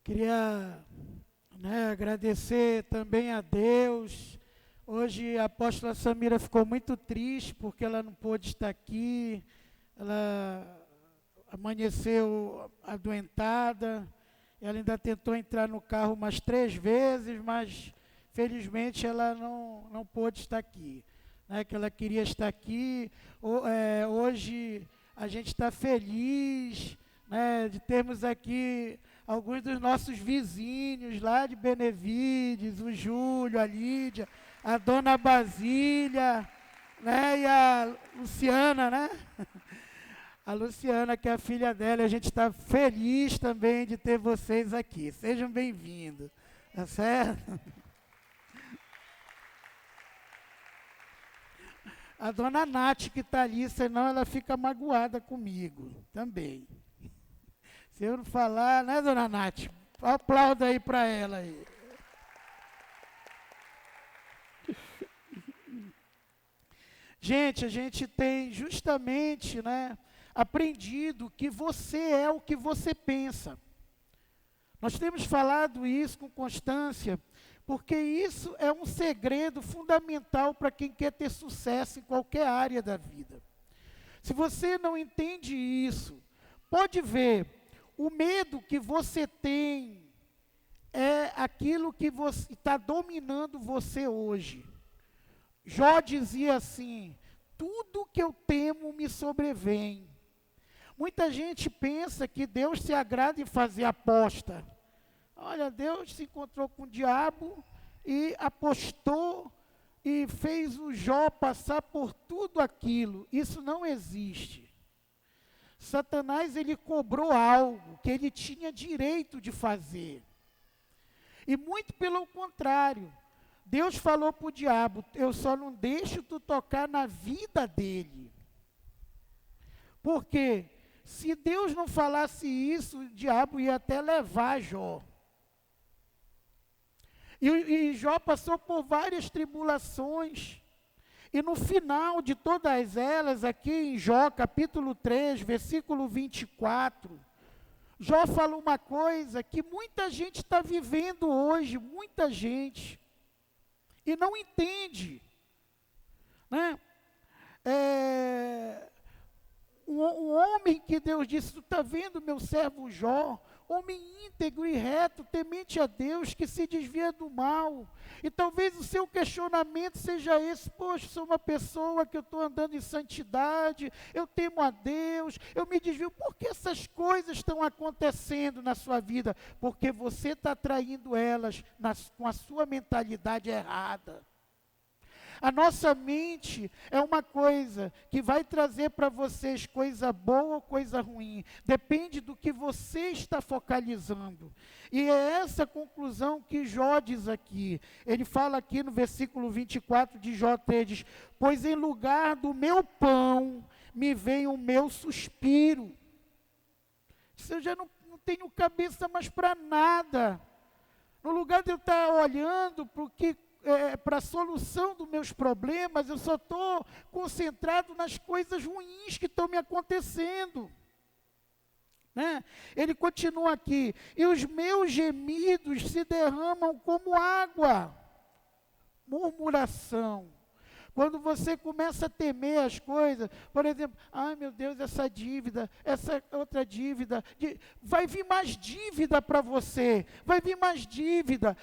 Queria, agradecer também a Deus. Hoje a apóstola Samira ficou muito triste porque ela não pôde estar aqui. Ela amanheceu adoentada. Ela ainda tentou entrar no carro umas 3 vezes, mas felizmente ela não pôde estar aqui. Que ela queria estar aqui. Hoje a gente está feliz, de termos aqui alguns dos nossos vizinhos lá de Benevides, o Júlio, a Lídia, a dona Basília, e a Luciana, A Luciana, que é a filha dela, a gente está feliz também de ter vocês aqui. Sejam bem-vindos, tá certo? A dona Nath que está ali, senão ela fica magoada comigo também. Se eu não falar, dona Nath? Aplauda aí para ela aí. Gente, a gente tem justamente, aprendido que você é o que você pensa. Nós temos falado isso com constância, porque isso é um segredo fundamental para quem quer ter sucesso em qualquer área da vida. Se você não entende isso, pode ver, o medo que você tem é aquilo que está dominando você hoje. Jó dizia assim: tudo que eu temo me sobrevém. Muita gente pensa que Deus se agrada em fazer aposta. Olha, Deus se encontrou com o diabo e apostou e fez o Jó passar por tudo aquilo. Isso não existe. Satanás, ele cobrou algo que ele tinha direito de fazer. E muito pelo contrário, Deus falou para o diabo: eu só não deixo tu tocar na vida dele. Porque se Deus não falasse isso, o diabo ia até levar Jó. E Jó passou por várias tribulações. E no final de todas elas, aqui em Jó, capítulo 3, versículo 24, Jó fala uma coisa que muita gente está vivendo hoje, muita gente, e não entende. Um homem que Deus disse: tu está vendo meu servo Jó, homem íntegro e reto, temente a Deus, que se desvia do mal. E talvez o seu questionamento seja esse: poxa, sou uma pessoa que eu estou andando em santidade, eu temo a Deus, eu me desvio. Por que essas coisas estão acontecendo na sua vida? Porque você está atraindo elas com a sua mentalidade errada. A nossa mente é uma coisa que vai trazer para vocês coisa boa ou coisa ruim. Depende do que você está focalizando. E é essa conclusão que Jó diz aqui. Ele fala aqui no versículo 24 de Jó 3, diz: pois em lugar do meu pão me vem o meu suspiro. Eu já não tenho cabeça mais para nada. No lugar de eu estar olhando para a solução dos meus problemas, eu só estou concentrado nas coisas ruins que estão me acontecendo. Ele continua aqui: e os meus gemidos se derramam como água. Murmuração. Quando você começa a temer as coisas, por exemplo, ai meu Deus, essa dívida, essa outra dívida, vai vir mais dívida para você, vai vir mais dívida,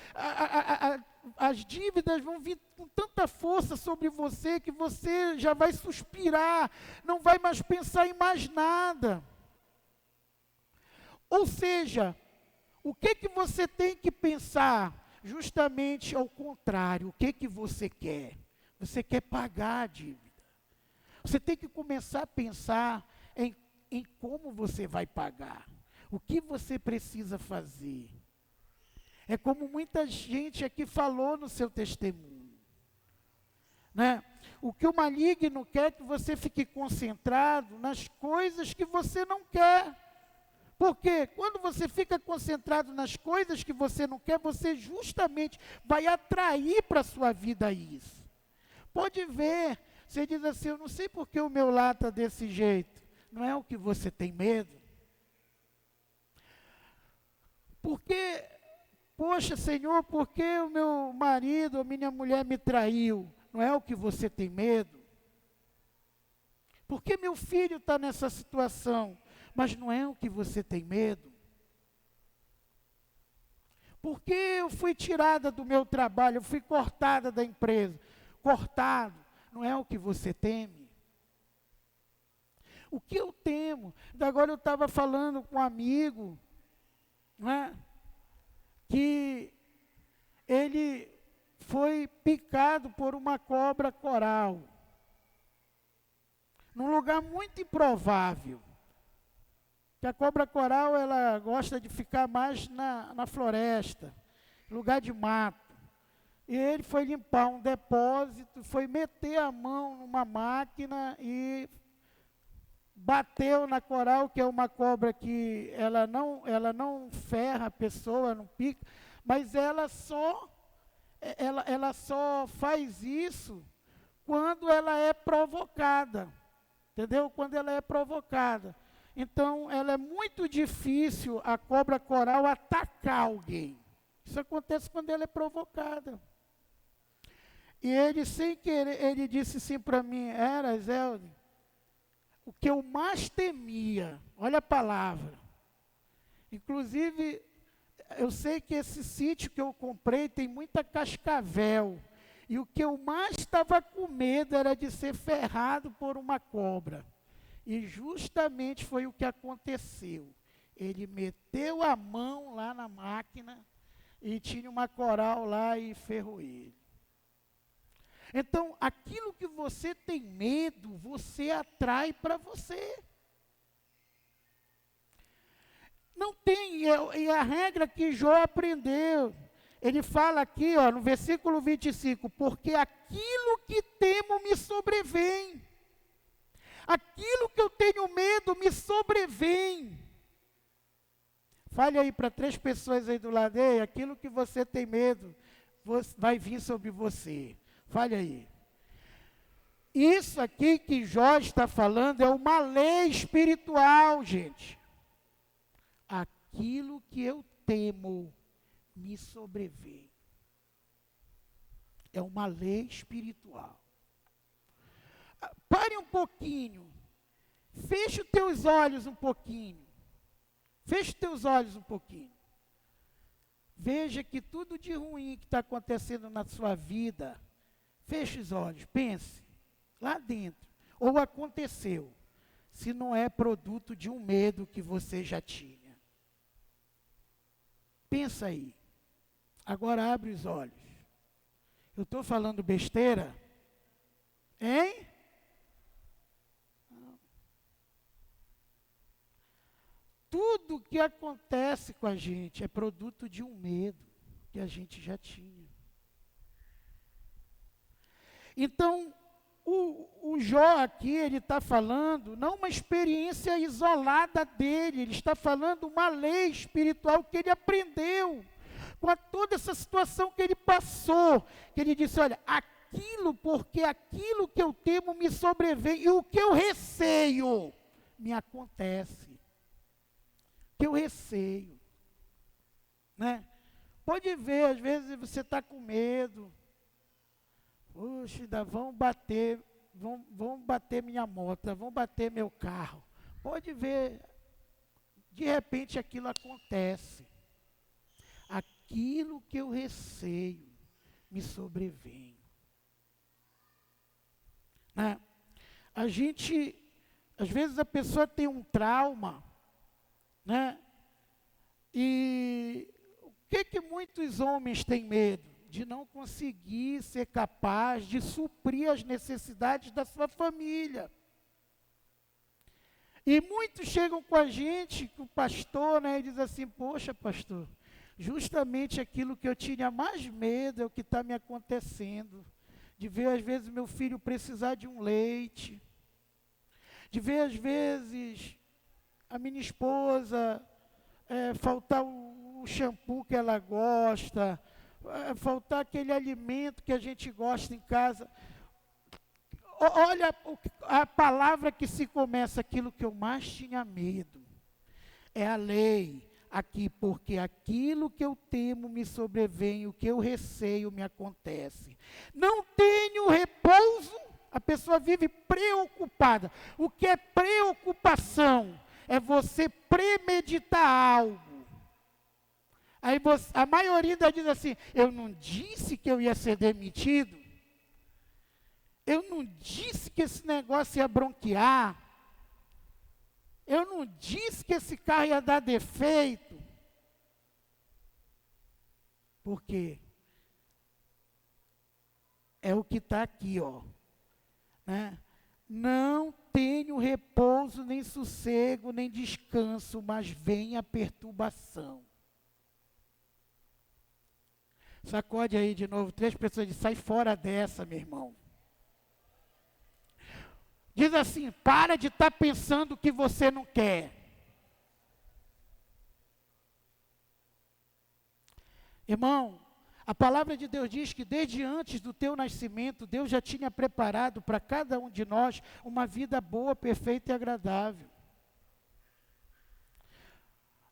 as dívidas vão vir com tanta força sobre você que você já vai suspirar, não vai mais pensar em mais nada. Ou seja, o que você tem que pensar? Justamente ao contrário, o que você quer? Você quer pagar a dívida. Você tem que começar a pensar em como você vai pagar. O que você precisa fazer. É como muita gente aqui falou no seu testemunho. O que o maligno quer é que você fique concentrado nas coisas que você não quer. Porque quando você fica concentrado nas coisas que você não quer, você justamente vai atrair para a sua vida isso. Pode ver, você diz assim: eu não sei porque o meu lar está desse jeito. Não é o que você tem medo? Porque, poxa, Senhor, por que o meu marido ou minha mulher me traiu? Não é o que você tem medo? Por que meu filho está nessa situação? Mas não é o que você tem medo? Por que eu fui tirada do meu trabalho, eu fui cortada da empresa? Cortado, não é o que você teme? O que eu temo? Agora eu estava falando com um amigo, né, que ele foi picado por uma cobra coral, num lugar muito improvável. Que a cobra coral, ela gosta de ficar mais na floresta, lugar de mato. E ele foi limpar um depósito, foi meter a mão numa máquina e bateu na coral, que é uma cobra que ela não ferra a pessoa, não pica, mas ela só faz isso quando ela é provocada, entendeu? Quando ela é provocada. Então, ela é muito difícil, a cobra coral, atacar alguém. Isso acontece quando ela é provocada. E ele, sem querer, ele disse assim para mim, Zelda, o que eu mais temia, olha a palavra, inclusive, eu sei que esse sítio que eu comprei tem muita cascavel, e o que eu mais estava com medo era de ser ferrado por uma cobra. E justamente foi o que aconteceu. Ele meteu a mão lá na máquina e tinha uma coral lá e ferrou ele. Então, aquilo que você tem medo, você atrai para você. Não tem, e a regra que Jó aprendeu, ele fala aqui, no versículo 25, porque aquilo que temo me sobrevém. Aquilo que eu tenho medo me sobrevém. Fale aí para 3 pessoas aí do lado, aquilo que você tem medo vai vir sobre você. Fale aí. Isso aqui que Jó está falando é uma lei espiritual, gente. Aquilo que eu temo me sobrevém. É uma lei espiritual. Pare um pouquinho. Feche os teus olhos um pouquinho. Feche os teus olhos um pouquinho. Veja que tudo de ruim que está acontecendo na sua vida, feche os olhos, pense, lá dentro, ou aconteceu, se não é produto de um medo que você já tinha. Pensa aí. Agora abre os olhos. Eu estou falando besteira? Hein? Tudo que acontece com a gente é produto de um medo que a gente já tinha. Então, o Jó aqui, ele está falando, não uma experiência isolada dele, ele está falando uma lei espiritual que ele aprendeu, com toda essa situação que ele passou, que ele disse, olha, porque aquilo que eu temo me sobrevém, e o que eu receio me acontece. Que eu receio, né? Pode ver, às vezes você está com medo, puxa, vão bater minha moto, vão bater meu carro. Pode ver, de repente aquilo acontece. Aquilo que eu receio me sobrevém. Né? Às vezes a pessoa tem um trauma, né? E o que muitos homens têm medo? De não conseguir ser capaz de suprir as necessidades da sua família. E muitos chegam com a gente, com o pastor, né, e diz assim, poxa, pastor, justamente aquilo que eu tinha mais medo é o que está me acontecendo. De ver, às vezes, meu filho precisar de um leite. De ver, às vezes, a minha esposa faltar o shampoo que ela gosta, faltar aquele alimento que a gente gosta em casa. Olha a palavra que se começa, aquilo que eu mais tinha medo. É a lei, aqui, porque aquilo que eu temo me sobrevém, o que eu receio me acontece. Não tenho repouso, a pessoa vive preocupada. O que é preocupação? É você premeditar algo. Aí a maioria ainda diz assim, eu não disse que eu ia ser demitido, eu não disse que esse negócio ia bronquear, eu não disse que esse carro ia dar defeito. Por quê? É o que está aqui, ó. Né? Não tenho repouso, nem sossego, nem descanso, mas vem a perturbação. Sacode aí de novo, 3 pessoas dizem, sai fora dessa, meu irmão. Diz assim, para de estar pensando o que você não quer. Irmão, a palavra de Deus diz que desde antes do teu nascimento, Deus já tinha preparado para cada um de nós uma vida boa, perfeita e agradável.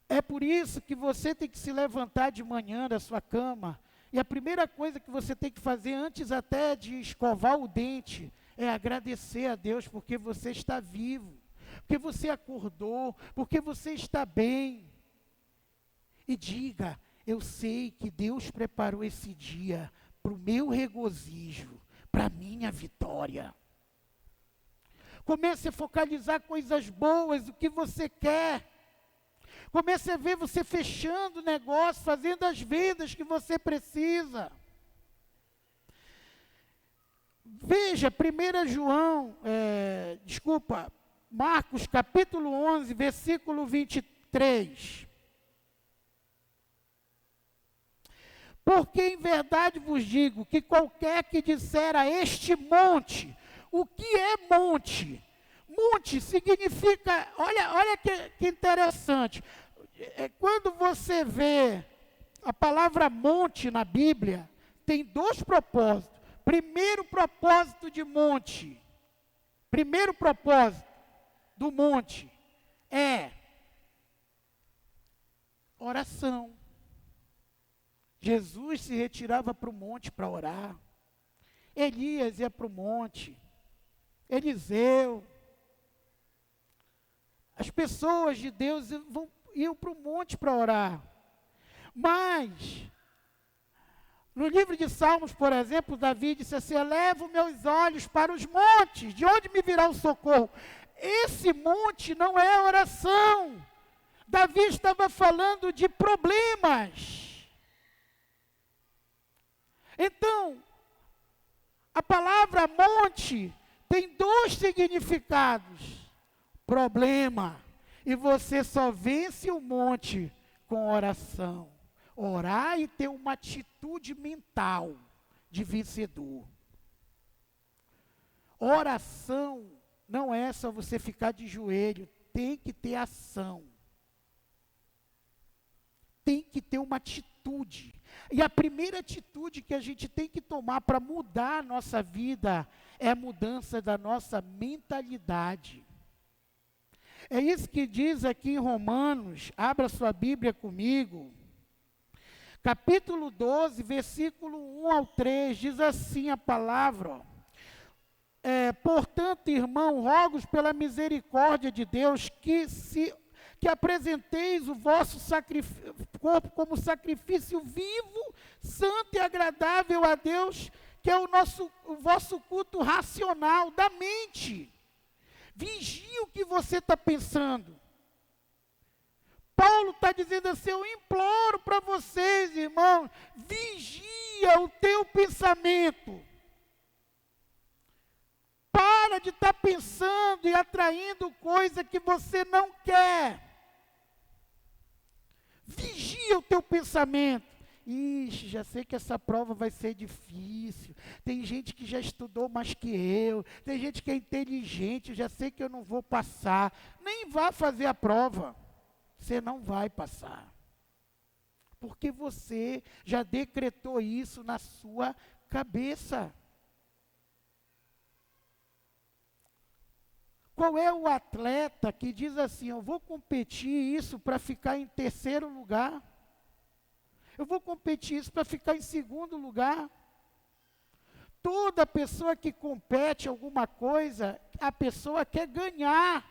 É por isso que você tem que se levantar de manhã da sua cama, e a primeira coisa que você tem que fazer, antes até de escovar o dente, é agradecer a Deus porque você está vivo, porque você acordou, porque você está bem. E diga, eu sei que Deus preparou esse dia para o meu regozijo, para a minha vitória. Comece a focalizar coisas boas, o que você quer. Comece a ver você fechando o negócio, fazendo as vendas que você precisa. Veja, Marcos capítulo 11, versículo 23. Porque em verdade vos digo que qualquer que disser a este monte, o que é monte? Monte significa, olha que interessante, quando você vê a palavra monte na Bíblia, tem 2 propósitos. Primeiro propósito de monte, primeiro propósito do monte é oração. Jesus se retirava para o monte para orar. Elias ia para o monte. Eliseu. As pessoas de Deus iam para o monte para orar. Mas, no livro de Salmos, por exemplo, Davi disse assim, elevo meus olhos para os montes, de onde me virá o socorro? Esse monte não é oração. Davi estava falando de problemas. Então, a palavra monte tem 2 significados. Problema. E você só vence o monte com oração. Orar e ter uma atitude mental de vencedor. Oração não é só você ficar de joelho, tem que ter ação. Tem que ter uma atitude. E a primeira atitude que a gente tem que tomar para mudar a nossa vida é a mudança da nossa mentalidade. É isso que diz aqui em Romanos, abra sua Bíblia comigo. Capítulo 12, versículo 1 ao 3, diz assim a palavra, portanto, irmão, rogo pela misericórdia de Deus que apresenteis o vosso corpo como sacrifício vivo, santo e agradável a Deus, que é o vosso culto racional da mente. Vigie o que você está pensando. Paulo está dizendo assim, eu imploro para vocês, irmãos, vigia o teu pensamento. Para de estar pensando e atraindo coisa que você não quer. Vigia o teu pensamento. Ixi, já sei que essa prova vai ser difícil. Tem gente que já estudou mais que eu. Tem gente que é inteligente, já sei que eu não vou passar. Nem vá fazer a prova. Você não vai passar. Porque você já decretou isso na sua cabeça. qual é o atleta que diz assim, eu vou competir isso para ficar em terceiro lugar? Eu vou competir isso para ficar em segundo lugar? Toda pessoa que compete alguma coisa, a pessoa quer ganhar,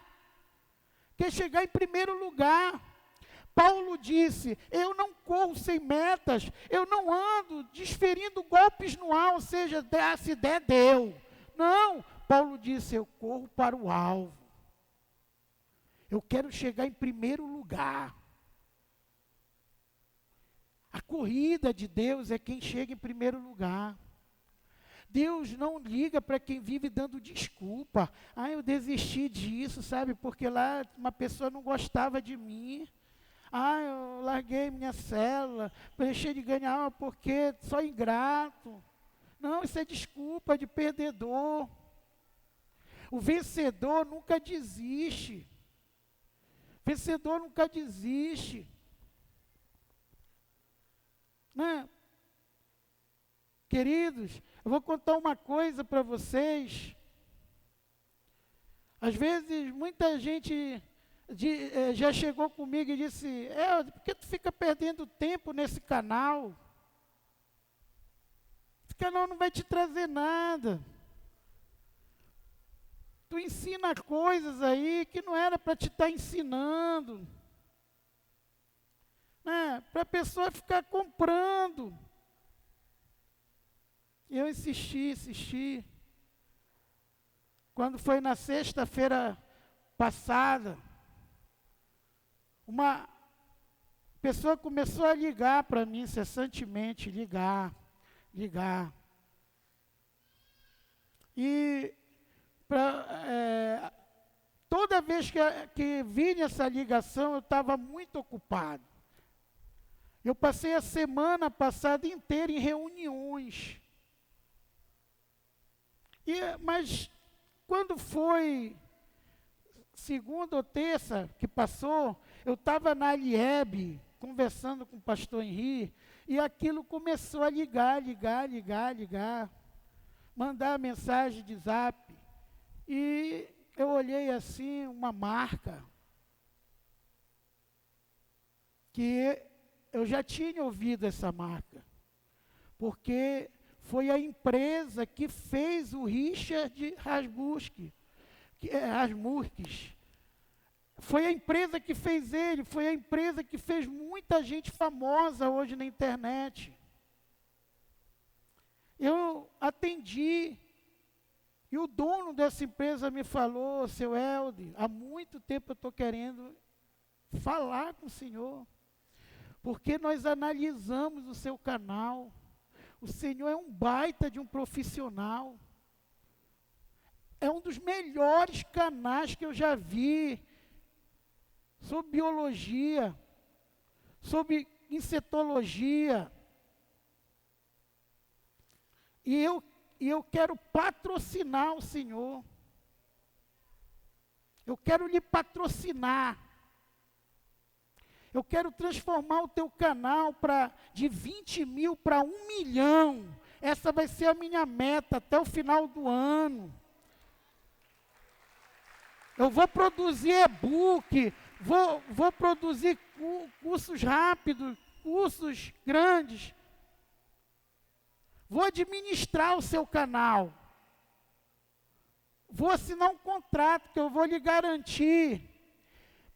quer chegar em primeiro lugar. Paulo disse, eu não corro sem metas, eu não ando desferindo golpes no ar, ou seja, se der, deu. Não, Paulo disse, eu corro para o alvo. Eu quero chegar em primeiro lugar. A corrida de Deus é quem chega em primeiro lugar. Deus não liga para quem vive dando desculpa. Ah, eu desisti disso, sabe, porque lá uma pessoa não gostava de mim. Ah, eu larguei minha célula, deixei de ganhar porque sou ingrato. Não, isso é desculpa de perdedor. O vencedor nunca desiste. Vencedor nunca desiste. Né? Queridos, eu vou contar uma coisa para vocês. Às vezes, muita gente já chegou comigo e disse, por que tu fica perdendo tempo nesse canal? Esse canal não vai te trazer nada. Tu ensina coisas aí que não era para te estar ensinando. Né? Para a pessoa ficar comprando. Eu insisti. Quando foi na sexta-feira passada, uma pessoa começou a ligar para mim incessantemente, ligar. E toda vez que vinha essa ligação, eu estava muito ocupado. Eu passei a semana passada inteira em reuniões. Mas quando foi segunda ou terça que passou, eu estava na Alieb, conversando com o pastor Henri, e aquilo começou a ligar, mandar mensagem de zap. E eu olhei assim, uma marca, que eu já tinha ouvido essa marca, porque foi a empresa que fez o Richard Rasmussen. Foi a empresa que fez ele, foi a empresa que fez muita gente famosa hoje na internet. Eu atendi, e o dono dessa empresa me falou, seu Helder, há muito tempo eu estou querendo falar com o senhor, porque nós analisamos o seu canal. O senhor é um baita de um profissional. É um dos melhores canais que eu já vi sobre biologia, sobre insetologia. E eu quero patrocinar o senhor. Eu quero lhe patrocinar. Eu quero transformar o teu canal de 20 mil para 1 milhão. Essa vai ser a minha meta até o final do ano. Eu vou produzir e-book, vou produzir cursos rápidos, cursos grandes. Vou administrar o seu canal. Vou assinar um contrato que eu vou lhe garantir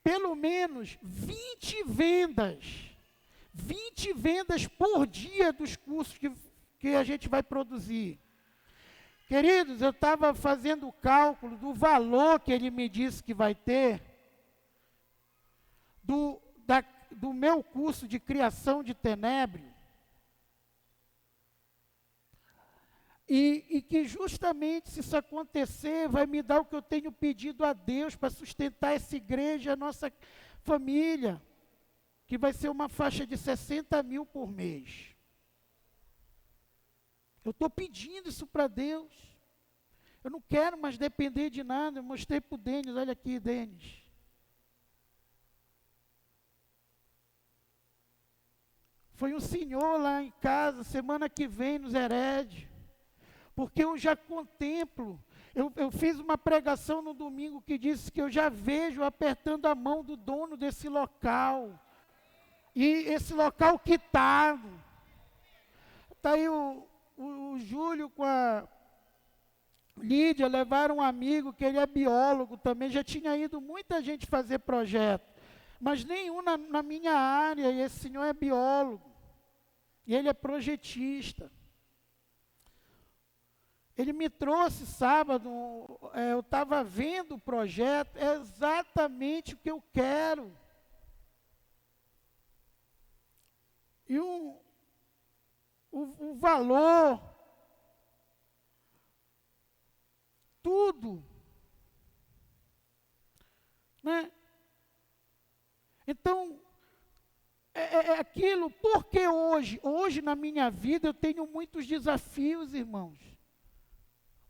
pelo menos 20 vendas. 20 vendas por dia dos cursos que a gente vai produzir. Queridos, eu estava fazendo o cálculo do valor que ele me disse que vai ter, do meu curso de criação de tenébrio, e que justamente se isso acontecer, vai me dar o que eu tenho pedido a Deus para sustentar essa igreja, a nossa família, que vai ser uma faixa de 60 mil por mês. Eu estou pedindo isso para Deus. Eu não quero mais depender de nada. Eu mostrei para o Denis, olha aqui, Denis. Foi um senhor lá em casa, semana que vem, nos Heredes. Porque eu já contemplo Eu fiz uma pregação no domingo que disse que eu já vejo apertando a mão do dono desse local. E esse local quitado. Está aí o Júlio com a Lídia, levaram um amigo que ele é biólogo também, já tinha ido muita gente fazer projeto, mas nenhum na minha área, e esse senhor é biólogo, e ele é projetista. Ele me trouxe sábado, eu estava vendo o projeto, é exatamente o que eu quero. E o valor, tudo, né? Então, é aquilo, porque hoje na minha vida eu tenho muitos desafios, irmãos.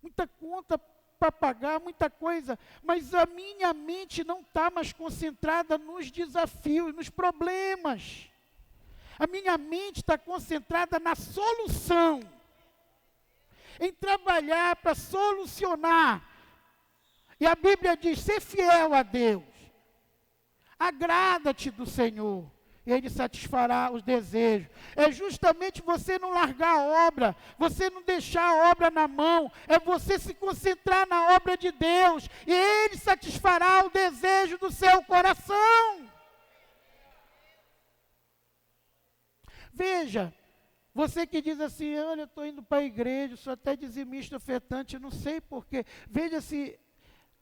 Muita conta para pagar, muita coisa, mas a minha mente não está mais concentrada nos desafios, nos problemas. A minha mente está concentrada na solução, em trabalhar para solucionar. E a Bíblia diz, ser fiel a Deus, agrada-te do Senhor, e Ele satisfará os desejos. É justamente você não largar a obra, você não deixar a obra na mão, é você se concentrar na obra de Deus, e Ele satisfará o desejo do seu coração. Veja, você que diz assim, olha, eu estou indo para a igreja, sou até dizimista ofertante, não sei porquê. Veja se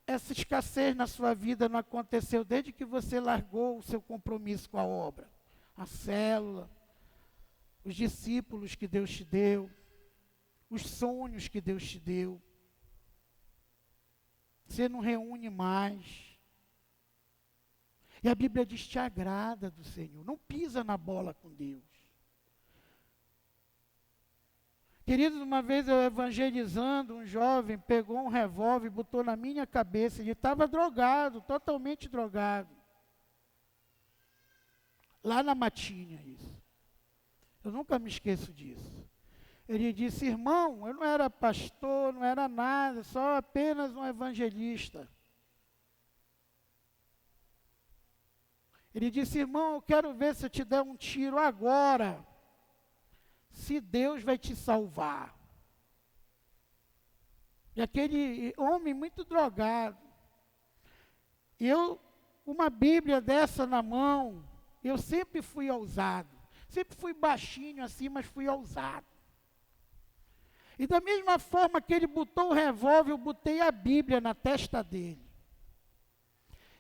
essa escassez na sua vida não aconteceu desde que você largou o seu compromisso com a obra. A célula, os discípulos que Deus te deu, os sonhos que Deus te deu. Você não reúne mais. E a Bíblia diz, te agrada do Senhor, não pisa na bola com Deus. Queridos, uma vez eu evangelizando, um jovem pegou um revólver e botou na minha cabeça, ele estava drogado, totalmente drogado. Lá na matinha isso. Eu nunca me esqueço disso. Ele disse, irmão, eu não era pastor, não era nada, só apenas um evangelista. Ele disse, irmão, eu quero ver se eu te der um tiro agora. Se Deus vai te salvar. E aquele homem muito drogado. E eu, uma Bíblia dessa na mão, eu sempre fui ousado. Sempre fui baixinho assim, mas fui ousado. E da mesma forma que ele botou o revólver, eu botei a Bíblia na testa dele.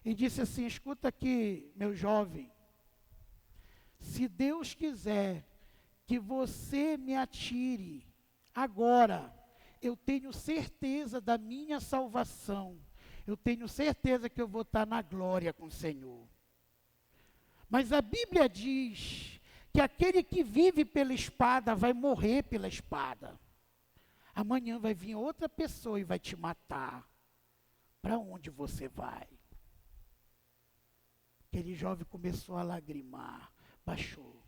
E disse assim, escuta aqui, meu jovem. Se Deus quiser que você me atire agora, eu tenho certeza da minha salvação, eu tenho certeza que eu vou estar na glória com o Senhor. Mas a Bíblia diz que aquele que vive pela espada vai morrer pela espada. Amanhã vai vir outra pessoa e vai te matar. Para onde você vai? Aquele jovem começou a lagrimar, baixou.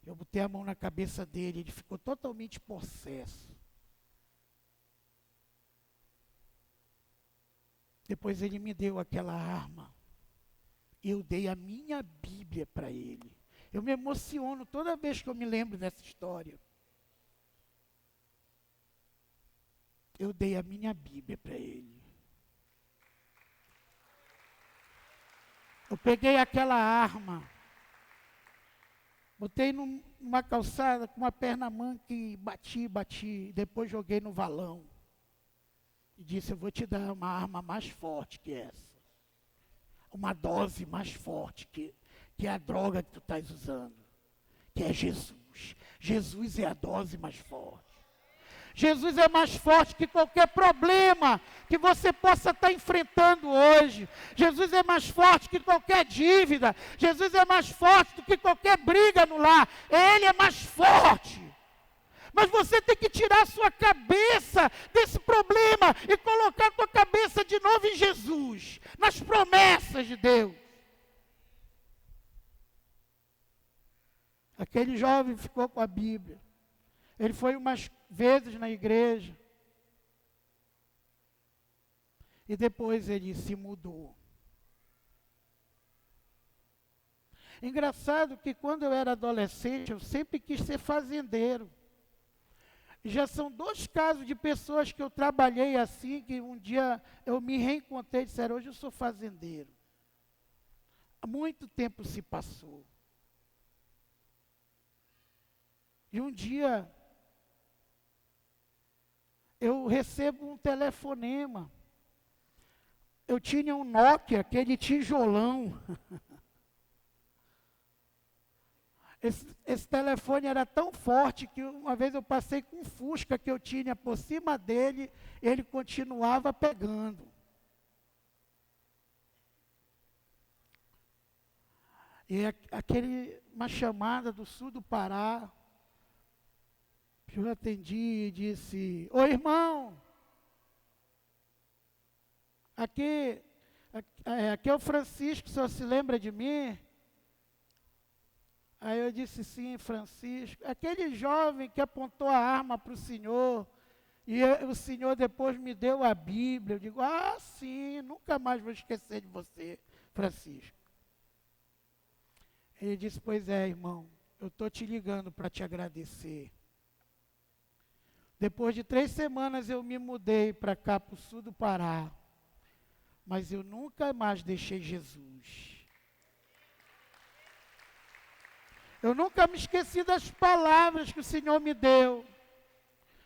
Eu botei a mão na cabeça dele, ele ficou totalmente possesso. Depois ele me deu aquela arma. Eu dei a minha Bíblia para ele. Eu me emociono toda vez que eu me lembro dessa história. Eu dei a minha Bíblia para ele. Eu peguei aquela arma. Botei numa calçada com uma perna manca e bati. Depois joguei no valão. E disse, eu vou te dar uma arma mais forte que essa. Uma dose mais forte que é a droga que tu estás usando. Que é Jesus. Jesus é a dose mais forte. Jesus é mais forte que qualquer problema que você possa estar enfrentando hoje. Jesus é mais forte que qualquer dívida. Jesus é mais forte do que qualquer briga no lar. Ele é mais forte. Mas você tem que tirar a sua cabeça desse problema e colocar a tua cabeça de novo em Jesus, nas promessas de Deus. Aquele jovem ficou com a Bíblia. Ele foi umas vezes na igreja. E depois ele se mudou. Engraçado que quando eu era adolescente, eu sempre quis ser fazendeiro. E já são 2 casos de pessoas que eu trabalhei assim, que um dia eu me reencontrei e disseram, hoje eu sou fazendeiro. Muito tempo se passou. E um dia, eu recebo um telefonema. Eu tinha um Nokia, aquele tijolão. Esse telefone era tão forte que uma vez eu passei com um Fusca que eu tinha por cima dele, ele continuava pegando. E uma chamada do sul do Pará, eu atendi e disse, ô irmão, aqui é o Francisco, o senhor se lembra de mim? Aí eu disse, sim, Francisco, aquele jovem que apontou a arma para o senhor, e o senhor depois me deu a Bíblia. Eu digo, sim, nunca mais vou esquecer de você, Francisco. Ele disse, pois é, irmão, eu estou te ligando para te agradecer. Depois de 3 semanas eu me mudei para cá, para o sul do Pará, mas eu nunca mais deixei Jesus. Eu nunca me esqueci das palavras que o Senhor me deu,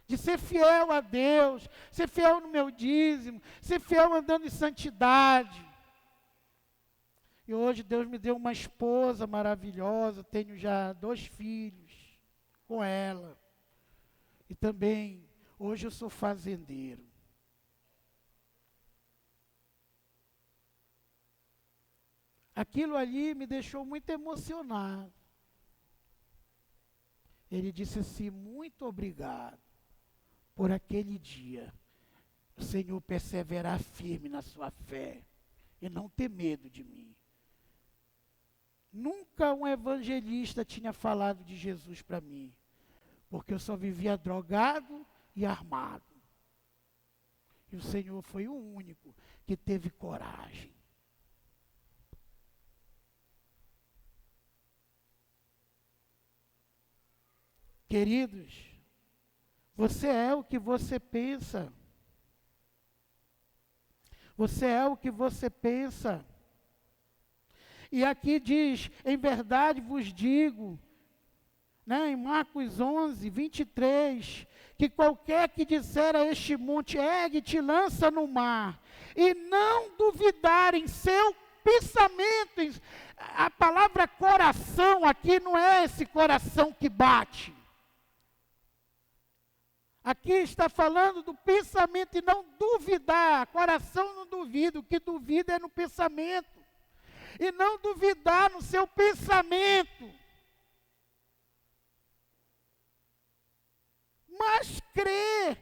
de ser fiel a Deus, ser fiel no meu dízimo, ser fiel andando em santidade. E hoje Deus me deu uma esposa maravilhosa, tenho já 2 filhos com ela. E também, hoje eu sou fazendeiro. Aquilo ali me deixou muito emocionado. Ele disse assim, muito obrigado por aquele dia. O Senhor perseverar firme na sua fé e não ter medo de mim. Nunca um evangelista tinha falado de Jesus para mim, porque eu só vivia drogado e armado. E o Senhor foi o único que teve coragem. Queridos, você é o que você pensa. Você é o que você pensa. E aqui diz, em verdade vos digo, em Marcos 11, 23, que qualquer que disser a este monte, ergue-te, lança no mar, e não duvidar em seu pensamento, a palavra coração aqui não é esse coração que bate. Aqui está falando do pensamento e não duvidar. Coração não duvida, o que duvida é no pensamento. E não duvidar no seu pensamento. Mas crer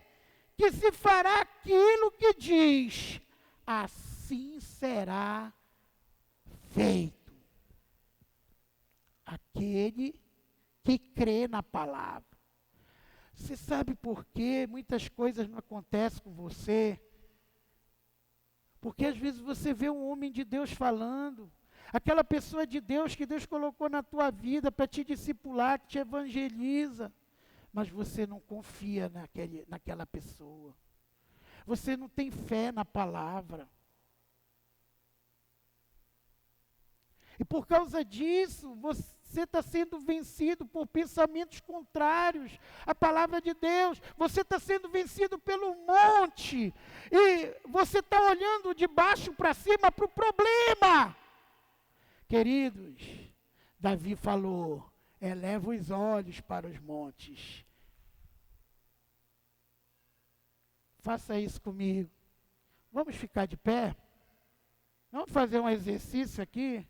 que se fará aquilo que diz, assim será feito. Aquele que crê na palavra. Você sabe por que muitas coisas não acontecem com você? Porque às vezes você vê um homem de Deus falando, aquela pessoa de Deus que Deus colocou na tua vida para te discipular, que te evangeliza, mas você não confia naquela pessoa. Você não tem fé na palavra. E por causa disso, você está sendo vencido por pensamentos contrários à palavra de Deus. Você está sendo vencido pelo monte. E você está olhando de baixo para cima para o problema. Queridos, Davi falou, eleva os olhos para os montes. Faça isso comigo. Vamos ficar de pé? Vamos fazer um exercício aqui?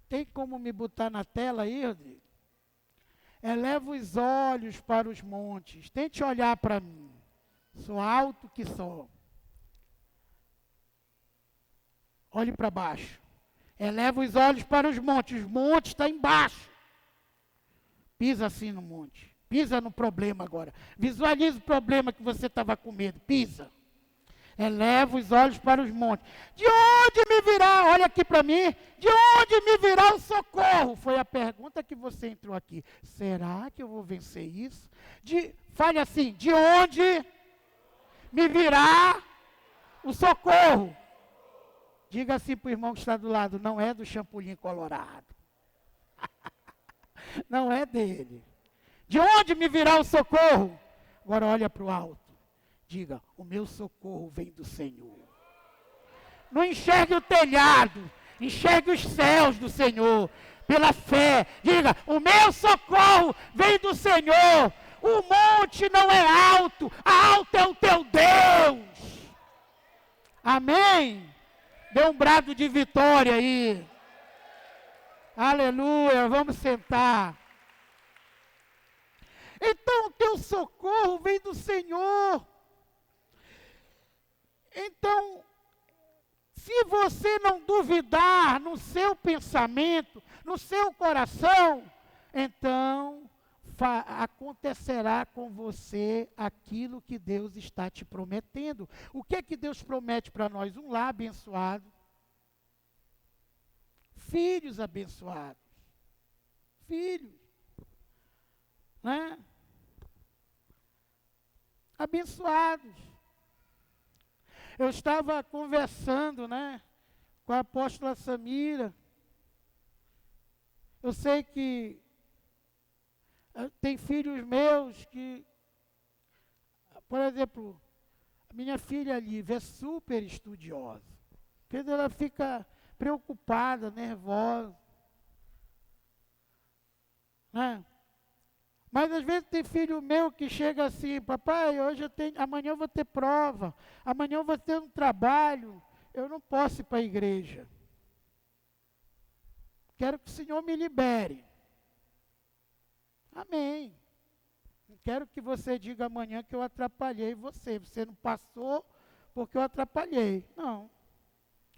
Tem como me botar na tela aí, Rodrigo? Eleva os olhos para os montes. Tente olhar para mim. Sou alto que sou. Olhe para baixo. Eleva os olhos para os montes. Os montes estão embaixo. Pisa assim no monte. Pisa no problema agora. Visualize o problema que você estava com medo. Pisa. Eleva os olhos para os montes. De onde me virá? Olha aqui para mim. De onde me virá o socorro? Foi a pergunta que você entrou aqui. Será que eu vou vencer isso? Fale assim, de onde me virá o socorro? Diga assim para o irmão que está do lado, não é do champolim colorado. Não é dele. De onde me virá o socorro? Agora olha para o alto. Diga, o meu socorro vem do Senhor. Não enxergue o telhado, enxergue os céus do Senhor. Pela fé, diga, o meu socorro vem do Senhor. O monte não é alto, alto é o teu Deus. Amém? Dê um brado de vitória aí. Aleluia, vamos sentar. Então o teu socorro vem do Senhor. Então, se você não duvidar no seu pensamento, no seu coração, então acontecerá com você aquilo que Deus está te prometendo. O que é que Deus promete para nós? Um lar abençoado. Filhos abençoados. Filhos. Né? Abençoados. Eu estava conversando, né, com a apóstola Samira. Eu sei que tem filhos meus que, por exemplo, a minha filha Lívia é super estudiosa. Porque ela fica preocupada, nervosa. Né? Mas às vezes tem filho meu que chega assim, papai, amanhã eu vou ter prova, amanhã eu vou ter um trabalho, eu não posso ir para a igreja. Quero que o Senhor me libere. Amém. Não quero que você diga amanhã que eu atrapalhei você. Você não passou porque eu atrapalhei. Não.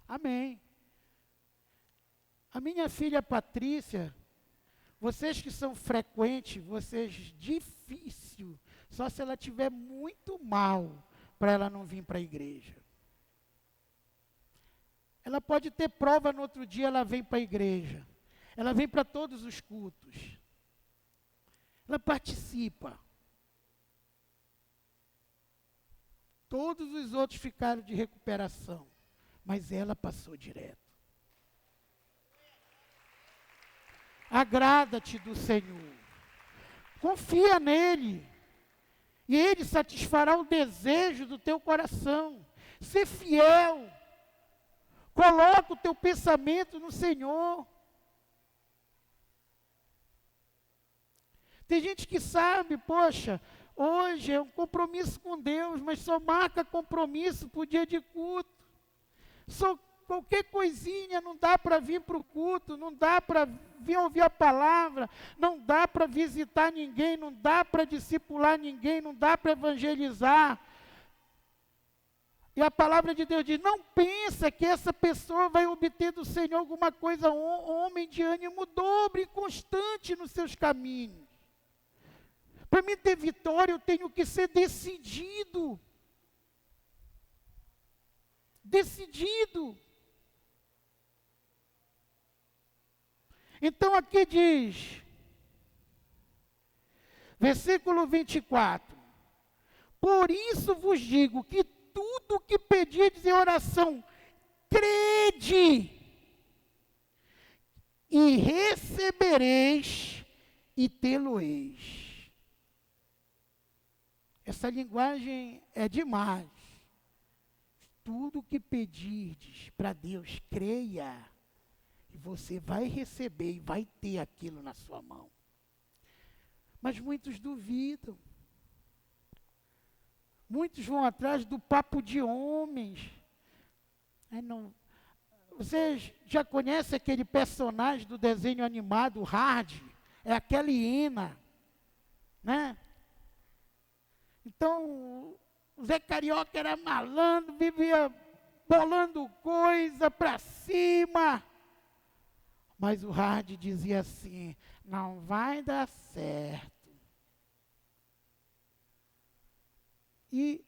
Amém. A minha filha Patrícia, vocês que são frequentes, vocês difícil, só se ela estiver muito mal para ela não vir para a igreja. Ela pode ter prova no outro dia, ela vem para a igreja. Ela vem para todos os cultos. Ela participa. Todos os outros ficaram de recuperação, mas ela passou direto. Agrada-te do Senhor. Confia nele. E ele satisfará o desejo do teu coração. Ser fiel. Coloca o teu pensamento no Senhor. Tem gente que sabe, poxa, hoje é um compromisso com Deus, mas só marca compromisso para o dia de culto. Só qualquer coisinha não dá para vir para o culto, não dá para vir ouvir a palavra, não dá para visitar ninguém, não dá para discipular ninguém, não dá para evangelizar. E a palavra de Deus diz, não pensa que essa pessoa vai obter do Senhor alguma coisa, homem de ânimo dobre e constante nos seus caminhos. Para mim ter vitória, eu tenho que ser decidido. Decidido. Então aqui diz, versículo 24, por isso vos digo que tudo que pedirdes em oração, crede e recebereis e tê-lo-eis. Essa linguagem é demais. Tudo que pedirdes para Deus, creia. E você vai receber e vai ter aquilo na sua mão. Mas muitos duvidam. Muitos vão atrás do papo de homens. Não. Vocês já conhecem aquele personagem do desenho animado, o Hard? É aquela hiena, né? Então, o Zé Carioca era malandro, vivia bolando coisa para cima. Mas o Hard dizia assim, não vai dar certo. E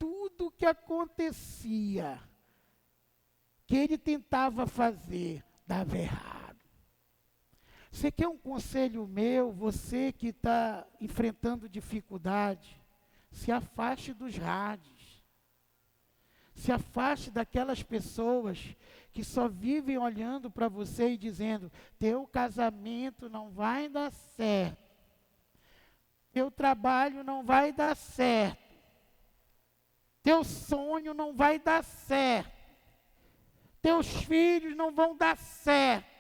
tudo que acontecia, que ele tentava fazer, dava errado. Você quer um conselho meu, você que está enfrentando dificuldade, se afaste dos rádios. Se afaste daquelas pessoas que só vivem olhando para você e dizendo: teu casamento não vai dar certo, teu trabalho não vai dar certo, teu sonho não vai dar certo, teus filhos não vão dar certo.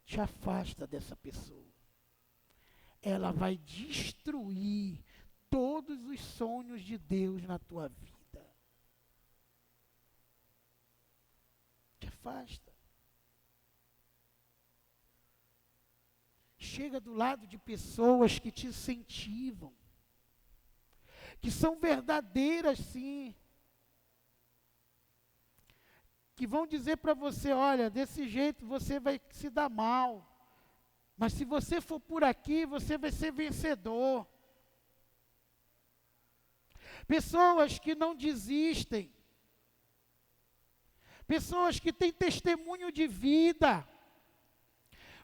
Te afasta dessa pessoa. Ela vai destruir todos os sonhos de Deus na tua vida. Te afasta. Chega do lado de pessoas que te incentivam, que são verdadeiras sim, que vão dizer para você: olha, desse jeito você vai se dar mal, mas se você for por aqui, você vai ser vencedor. Pessoas que não desistem, pessoas que têm testemunho de vida.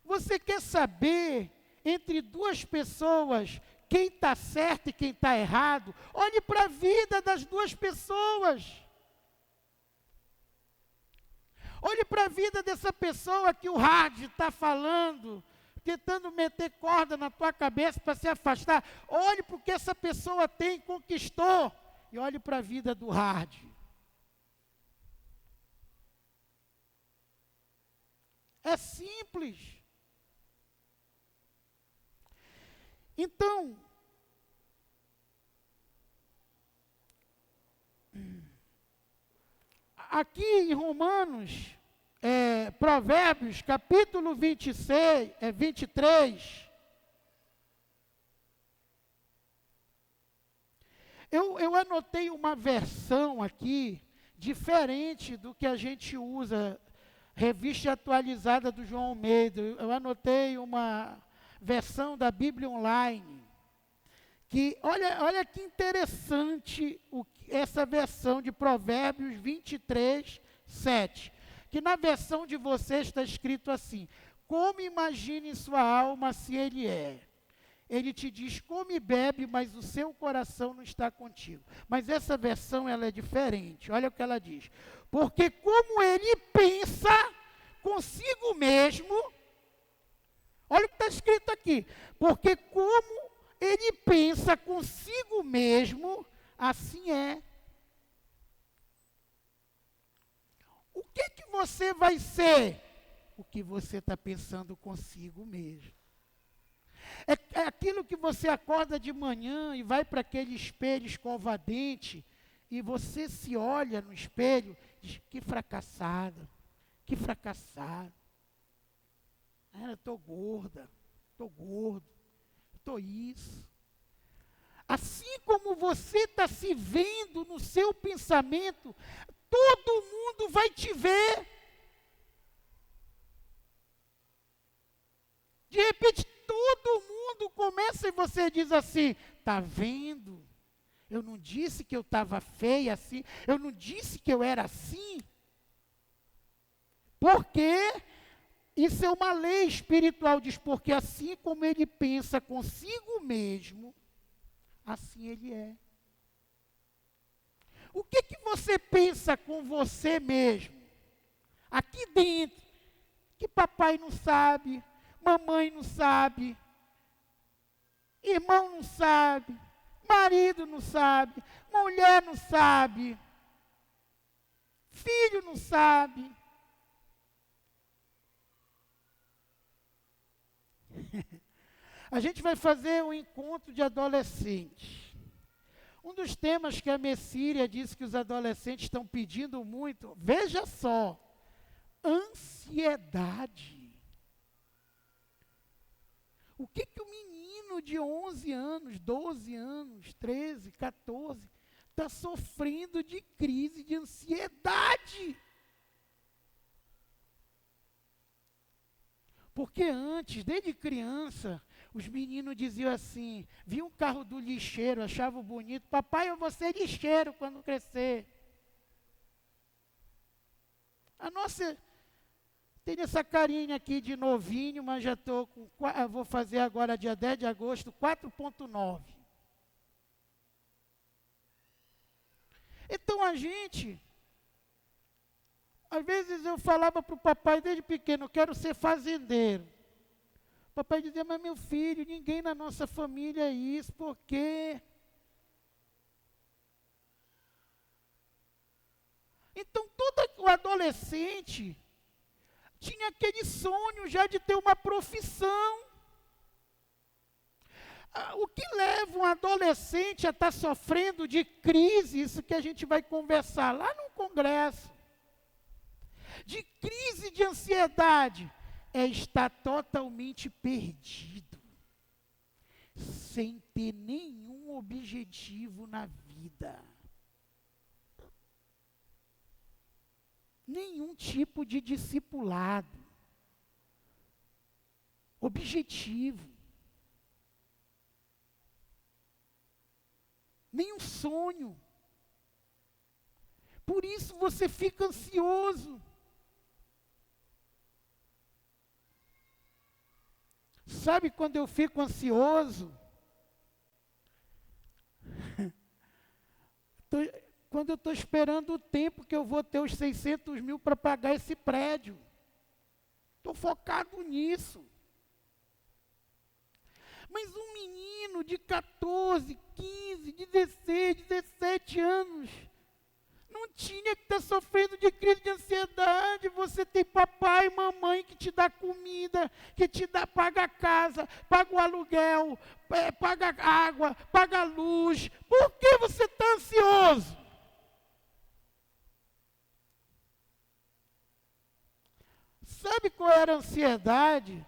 Você quer saber, entre duas pessoas, quem está certo e quem está errado? Olhe para a vida das duas pessoas. Olhe para a vida dessa pessoa que o rádio está falando, tentando meter corda na tua cabeça para se afastar. Olhe para o que essa pessoa tem, conquistou. E olhe para a vida do rádio. É simples. Então, aqui em Romanos, Provérbios, capítulo 23, eu anotei uma versão aqui, diferente do que a gente usa, revista atualizada do João Almeida. Eu anotei uma versão da Bíblia Online, que, olha que interessante essa versão de Provérbios 23, 7, que na versão de vocês está escrito assim: como imagine em sua alma se ele é. Ele te diz: come e bebe, mas o seu coração não está contigo. Mas essa versão ela é diferente, olha o que ela diz: porque como ele pensa consigo mesmo, olha o que está escrito aqui, porque como ele pensa consigo mesmo, assim é. O que você vai ser? O que você está pensando consigo mesmo. É aquilo que você acorda de manhã e vai para aquele espelho escova-dente, e você se olha no espelho e diz: que fracassada, que fracassado. Eu estou gorda, estou gordo, estou isso. Assim como você está se vendo no seu pensamento, todo mundo vai te ver. De repente, todo mundo começa e você diz assim: está vendo? Eu não disse que eu estava feia assim, eu não disse que eu era assim. Porque isso é uma lei espiritual, diz: porque assim como ele pensa consigo mesmo, assim ele é. O que você pensa com você mesmo? Aqui dentro, que papai não sabe, mamãe não sabe, irmão não sabe, marido não sabe, mulher não sabe, filho não sabe. A gente vai fazer um encontro de adolescentes. Um dos temas que a Messíria disse que os adolescentes estão pedindo muito, veja só, ansiedade. O que o menino de 11 anos, 12 anos, 13, 14, está sofrendo de crise de ansiedade? Porque antes, desde criança, Os meninos diziam assim, via um carro do lixeiro, achavam bonito, papai, eu vou ser lixeiro quando crescer. A nossa, tem essa carinha aqui de novinho, mas já estou com, vou fazer agora dia 10 de agosto, 4,9. Então a gente, às vezes eu falava para o papai desde pequeno, eu quero ser fazendeiro. O papai dizia, mas meu filho, ninguém na nossa família é isso, por quê? Então todo o adolescente tinha aquele sonho já de ter uma profissão. O que leva um adolescente a estar sofrendo de crise, isso que a gente vai conversar lá no congresso, de crise de ansiedade, é estar totalmente perdido, sem ter nenhum objetivo na vida. Nenhum tipo de discipulado, objetivo, nenhum sonho. Por isso você fica ansioso. Sabe quando eu fico ansioso? Quando eu estou esperando o tempo que eu vou ter os 600 mil para pagar esse prédio. Estou focado nisso. Mas um menino de 14, 15, 16, 17 anos, não tinha que estar sofrendo de crise de ansiedade. Você tem papai e mamãe que te dá comida, que te dá, paga a casa, paga o aluguel, paga a água, paga a luz. Por que você está ansioso? Sabe qual era a ansiedade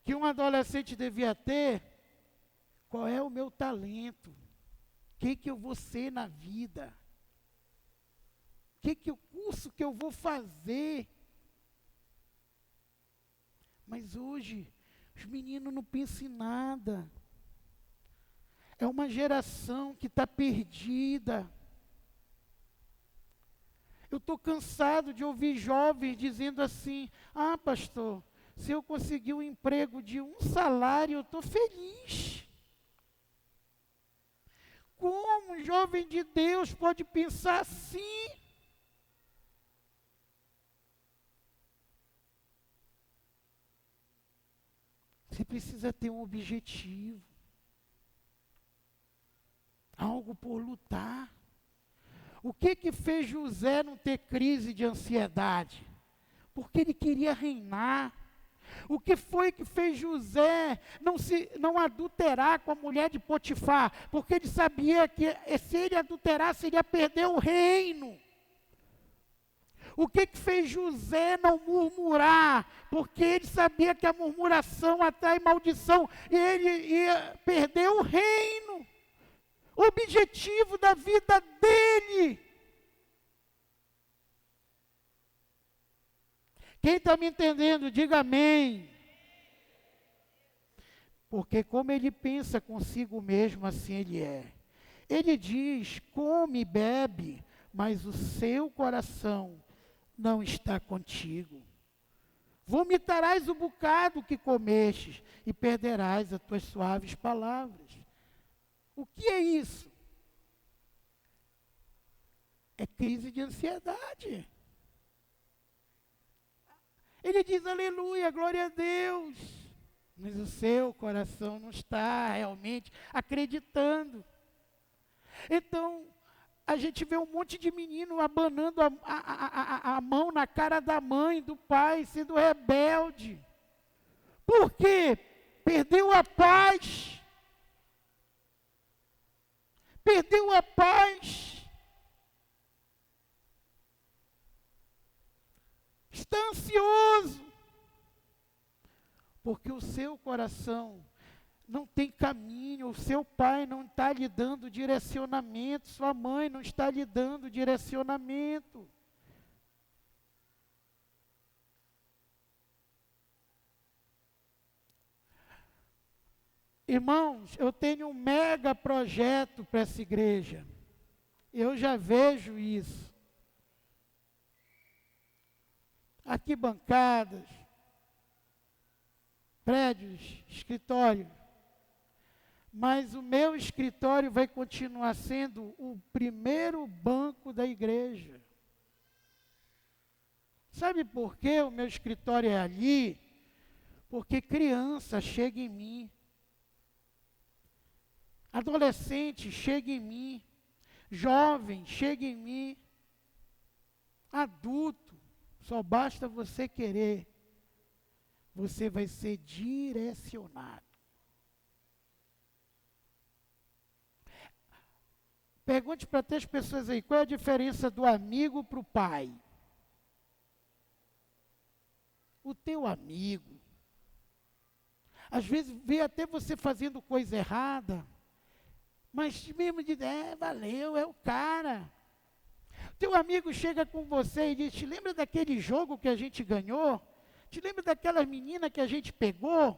que um adolescente devia ter? Qual é o meu talento? O que eu vou ser na vida? O curso que eu vou fazer? Mas hoje, os meninos não pensam em nada. É uma geração que está perdida. Eu estou cansado de ouvir jovens dizendo assim, pastor, se eu conseguir um emprego de um salário, eu estou feliz. Como um jovem de Deus pode pensar assim? Você precisa ter um objetivo. Algo por lutar. O que fez José não ter crise de ansiedade? Porque ele queria reinar. O que foi que fez José não adulterar com a mulher de Potifar? Porque ele sabia que se ele adulterasse, ele ia perder o reino. O que fez José não murmurar? Porque ele sabia que a murmuração atrai maldição e ele ia perder o reino. O objetivo da vida dele. Quem está me entendendo, diga amém. Porque como ele pensa consigo mesmo, assim ele é. Ele diz, come e bebe, mas o seu coração não está contigo. Vomitarás o bocado que comestes e perderás as tuas suaves palavras. O que é isso? É crise de ansiedade. Ele diz, aleluia, glória a Deus. Mas o seu coração não está realmente acreditando. Então, a gente vê um monte de menino abanando a mão na cara da mãe, do pai, sendo rebelde. Por quê? Perdeu a paz. Perdeu a paz. Está ansioso. Porque o seu coração não tem caminho, o seu pai não está lhe dando direcionamento, sua mãe não está lhe dando direcionamento. Irmãos, eu tenho um mega projeto para essa igreja. Eu já vejo isso. Arquibancadas, prédios, escritório. Mas o meu escritório vai continuar sendo o primeiro banco da igreja. Sabe por que o meu escritório é ali? Porque criança chega em mim. Adolescente chega em mim. Jovem chega em mim. Adulto, só basta você querer. Você vai ser direcionado. Pergunte para 3 pessoas aí, qual é a diferença do amigo para o pai? O teu amigo, às vezes vê até você fazendo coisa errada, mas mesmo diz, valeu, é o cara. Teu amigo chega com você e diz, te lembra daquele jogo que a gente ganhou? Te lembra daquela menina que a gente pegou?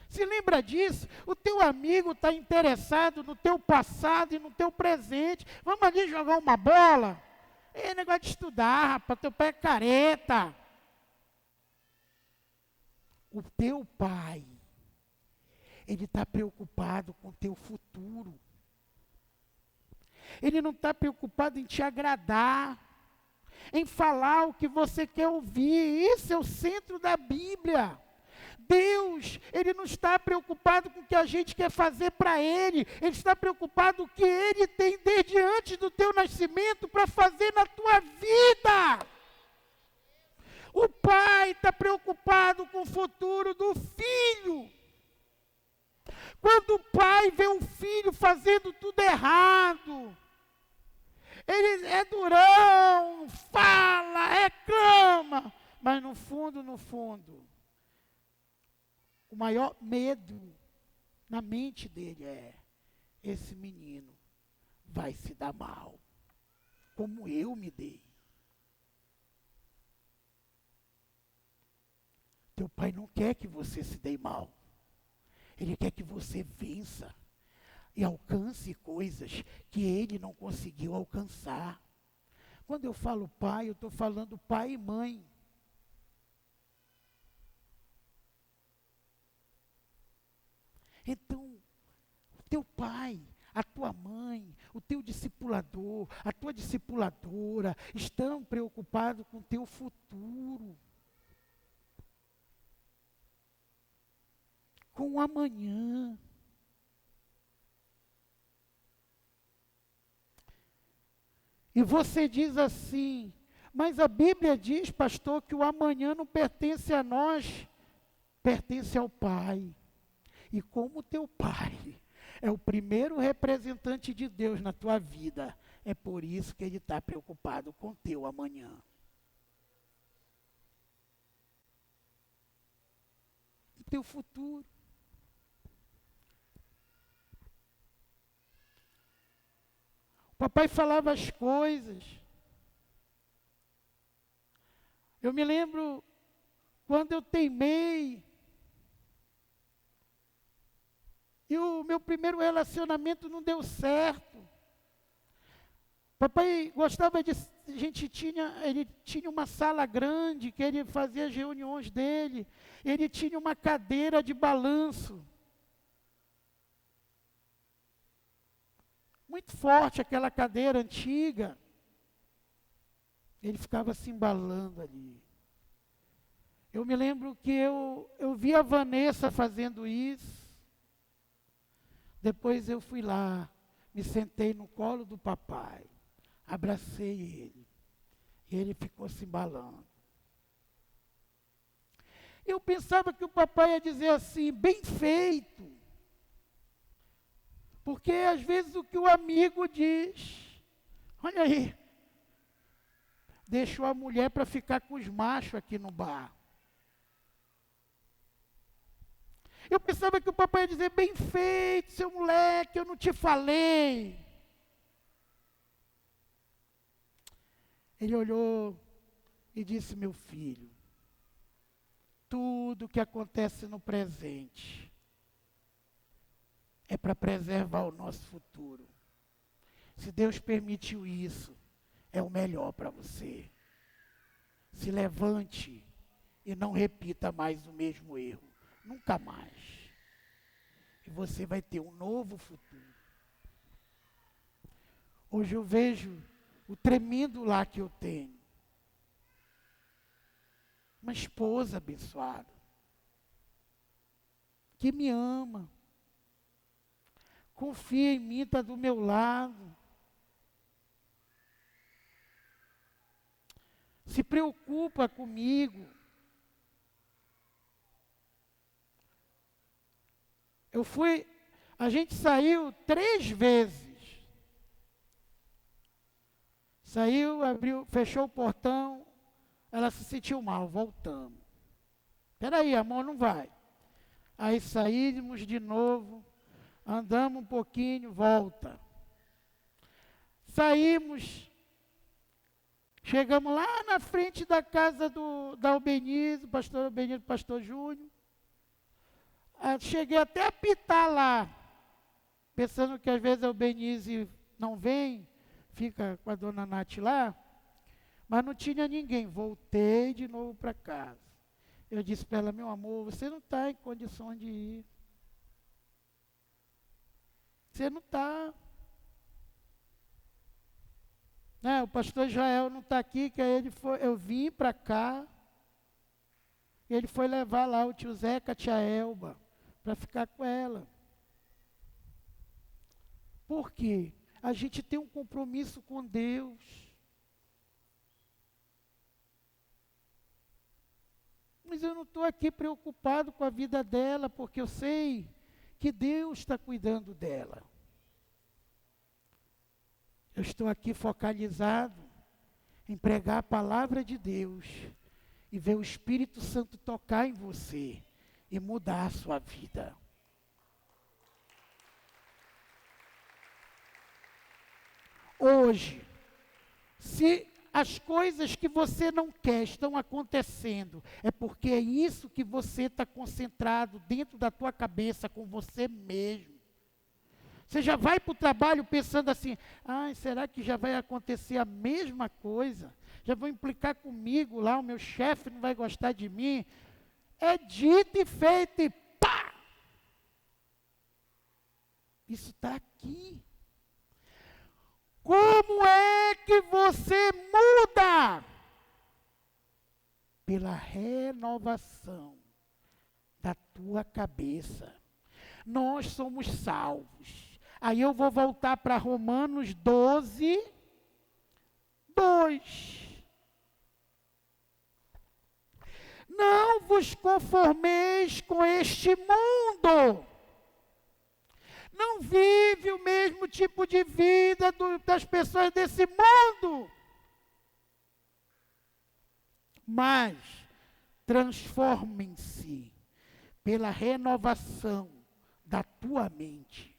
Se lembra disso? O teu amigo está interessado no teu passado e no teu presente. Vamos ali jogar uma bola? É negócio de estudar, rapaz, teu pai é careta. O teu pai, ele está preocupado com o teu futuro. Ele não está preocupado em te agradar, em falar o que você quer ouvir. Isso é o centro da Bíblia. Deus, Ele não está preocupado com o que a gente quer fazer para Ele. Ele está preocupado com o que Ele tem desde antes do teu nascimento para fazer na tua vida. O pai está preocupado com o futuro do filho. Quando o pai vê o filho fazendo tudo errado, ele é durão, fala, reclama, mas no fundo, o maior medo na mente dele é, esse menino vai se dar mal, como eu me dei. Teu pai não quer que você se dê mal. Ele quer que você vença e alcance coisas que ele não conseguiu alcançar. Quando eu falo pai, eu estou falando pai e mãe. Então, o teu pai, a tua mãe, o teu discipulador, a tua discipuladora estão preocupados com o teu futuro. Com o amanhã. E você diz assim, mas a Bíblia diz, pastor, que o amanhã não pertence a nós, pertence ao Pai. E como teu pai é o primeiro representante de Deus na tua vida, é por isso que ele está preocupado com o teu amanhã. O teu futuro. O papai falava as coisas. Eu me lembro quando eu teimei. E o meu primeiro relacionamento não deu certo. Papai gostava de... ele tinha uma sala grande, que ele fazia as reuniões dele. Ele tinha uma cadeira de balanço. Muito forte aquela cadeira antiga. Ele ficava se embalando ali. Eu me lembro que eu vi a Vanessa fazendo isso. Depois eu fui lá, me sentei no colo do papai, abracei ele, e ele ficou se embalando. Eu pensava que o papai ia dizer assim, bem feito, porque às vezes o que o amigo diz, olha aí, deixou a mulher para ficar com os machos aqui no bar. Eu pensava que o papai ia dizer, bem feito, seu moleque, eu não te falei. Ele olhou e disse, meu filho, tudo que acontece no presente é para preservar o nosso futuro. Se Deus permitiu isso, é o melhor para você. Se levante e não repita mais o mesmo erro. Nunca mais. E você vai ter um novo futuro. Hoje eu vejo o tremendo lar que eu tenho. Uma esposa abençoada. Que me ama. Confia em mim, está do meu lado. Se preocupa comigo. A gente saiu 3 vezes. Saiu, abriu, fechou o portão, ela se sentiu mal, voltamos. Espera aí, amor, não vai. Aí saímos de novo, andamos um pouquinho, volta. Saímos, chegamos lá na frente da casa da Albenize, pastor Albenize, pastor Júnior. Cheguei até a apitar lá, pensando que às vezes a Albenize não vem, fica com a dona Nath lá, mas não tinha ninguém. Voltei de novo para casa. Eu disse para ela, meu amor, você não está em condições de ir. Você não está. O pastor Israel não está aqui, que aí eu vim para cá, e ele foi levar lá o tio Zeca, a tia Elba, para ficar com ela. Por quê? A gente tem um compromisso com Deus. Mas eu não estou aqui preocupado com a vida dela, porque eu sei que Deus está cuidando dela. Eu estou aqui focalizado em pregar a palavra de Deus e ver o Espírito Santo tocar em você e mudar a sua vida. Hoje, se as coisas que você não quer estão acontecendo, é porque é isso que você está concentrado dentro da tua cabeça com você mesmo. Você já vai para o trabalho pensando assim, será que já vai acontecer a mesma coisa? Já vou implicar comigo lá, o meu chefe não vai gostar de mim. É dito e feito e pá! Isso está aqui. Como é que você muda? Pela renovação da tua cabeça. Nós somos salvos. Aí eu vou voltar para Romanos 12, 2. Não vos conformeis com este mundo. Não vive o mesmo tipo de vida das pessoas desse mundo. Mas transformem-se pela renovação da tua mente.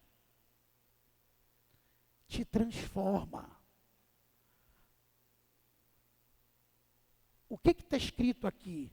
Te transforma. O que está escrito aqui?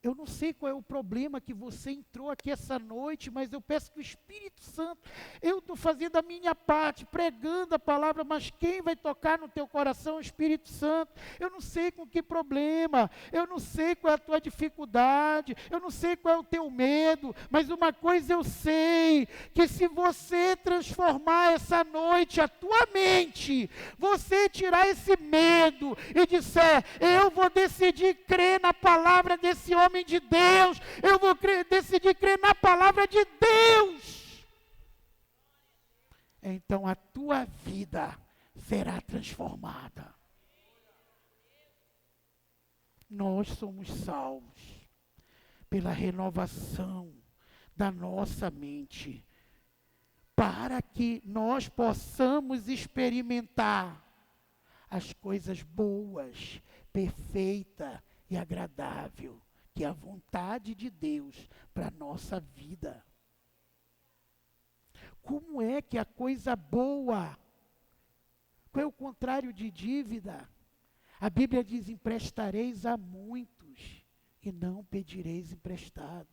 Eu não sei qual é o problema que você entrou aqui essa noite, mas eu peço que o Espírito Santo, eu estou fazendo a minha parte, pregando a palavra, mas quem vai tocar no teu coração é o Espírito Santo. Eu não sei com que problema, eu não sei qual é a tua dificuldade, eu não sei qual é o teu medo, mas uma coisa eu sei, que se você transformar essa noite a tua mente, você tirar esse medo e disser, eu vou decidir crer na palavra desse homem de Deus, eu vou decidir crer na palavra de Deus. Então a tua vida será transformada. Nós somos salvos pela renovação da nossa mente, para que nós possamos experimentar as coisas boas, perfeitas e agradável, que é a vontade de Deus para a nossa vida. Como é que a coisa boa? Qual é o contrário de dívida? A Bíblia diz, emprestareis a muitos e não pedireis emprestado.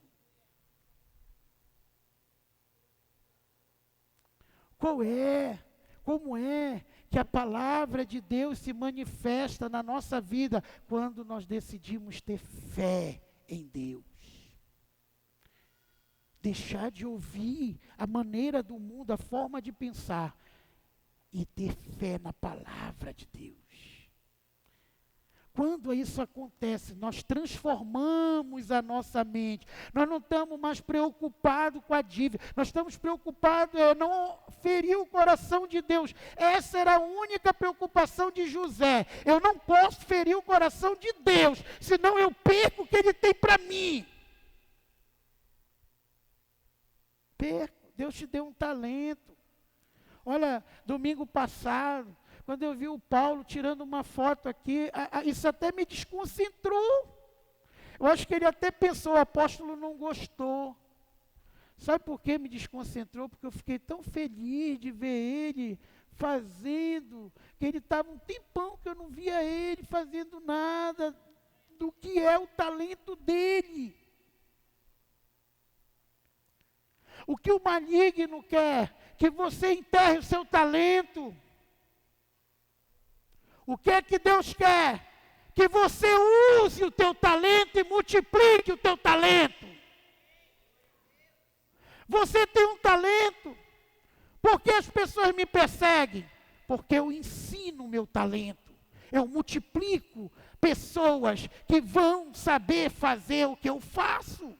Como é que a palavra de Deus se manifesta na nossa vida quando nós decidimos ter fé em Deus? Deixar de ouvir a maneira do mundo, a forma de pensar, e ter fé na palavra de Deus. Quando isso acontece, nós transformamos a nossa mente. Nós não estamos mais preocupados com a dívida. Nós estamos preocupados em não ferir o coração de Deus. Essa era a única preocupação de José. Eu não posso ferir o coração de Deus, senão eu perco o que Ele tem para mim. Deus te deu um talento. Olha, domingo passado, quando eu vi o Paulo tirando uma foto aqui, isso até me desconcentrou. Eu acho que ele até pensou, o apóstolo não gostou. Sabe por que me desconcentrou? Porque eu fiquei tão feliz de ver ele fazendo, que ele estava um tempão que eu não via ele fazendo nada do que é o talento dele. O que o maligno quer? Que você enterre o seu talento. O que é que Deus quer? Que você use o teu talento e multiplique o teu talento. Você tem um talento. Por que as pessoas me perseguem? Porque eu ensino o meu talento. Eu multiplico pessoas que vão saber fazer o que eu faço.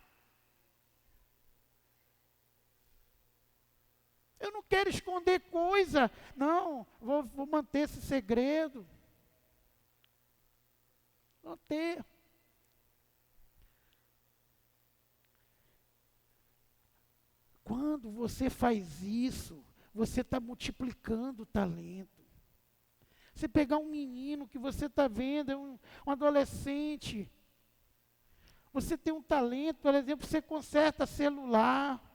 Eu não quero esconder coisa. Não, vou manter esse segredo. Manter. Quando você faz isso, você está multiplicando o talento. Você pegar um menino que você está vendo, um adolescente. Você tem um talento, por exemplo, você conserta celular.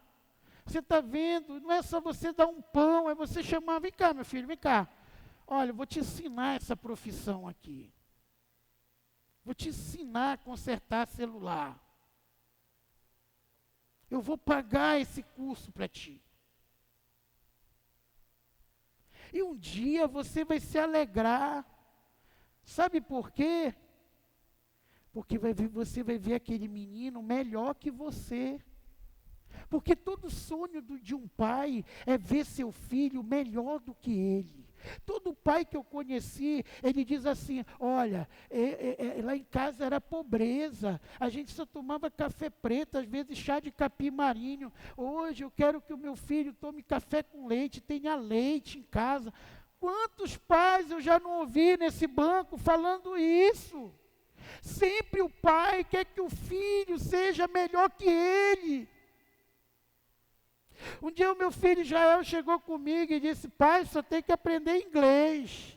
Você está vendo, não é só você dar um pão, é você chamar, vem cá meu filho, vem cá. Olha, eu vou te ensinar essa profissão aqui. Vou te ensinar a consertar celular. Eu vou pagar esse curso para ti. E um dia você vai se alegrar. Sabe por quê? Porque você vai ver aquele menino melhor que você. Porque todo sonho de um pai é ver seu filho melhor do que ele. Todo pai que eu conheci, ele diz assim, olha, lá em casa era pobreza, a gente só tomava café preto, às vezes chá de capim marinho. Hoje eu quero que o meu filho tome café com leite, tenha leite em casa. Quantos pais eu já não ouvi nesse banco falando isso? Sempre o pai quer que o filho seja melhor que ele. Um dia o meu filho Jael chegou comigo e disse, pai, só tem que aprender inglês.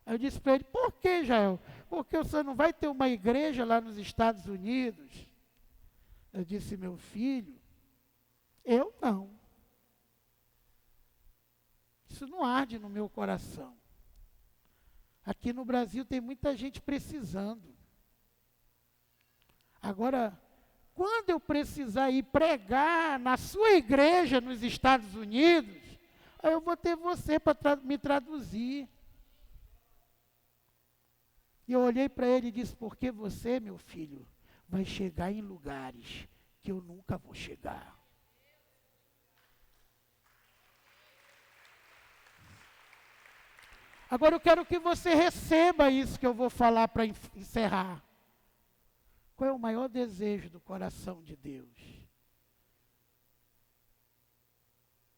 Aí eu disse para ele, por que, Jael? Porque você não vai ter uma igreja lá nos Estados Unidos? Eu disse, meu filho, eu não. Isso não arde no meu coração. Aqui no Brasil tem muita gente precisando. Agora, quando eu precisar ir pregar na sua igreja nos Estados Unidos, aí eu vou ter você para me traduzir. E eu olhei para ele e disse, porque você, meu filho, vai chegar em lugares que eu nunca vou chegar. Agora eu quero que você receba isso que eu vou falar para encerrar. Qual é o maior desejo do coração de Deus?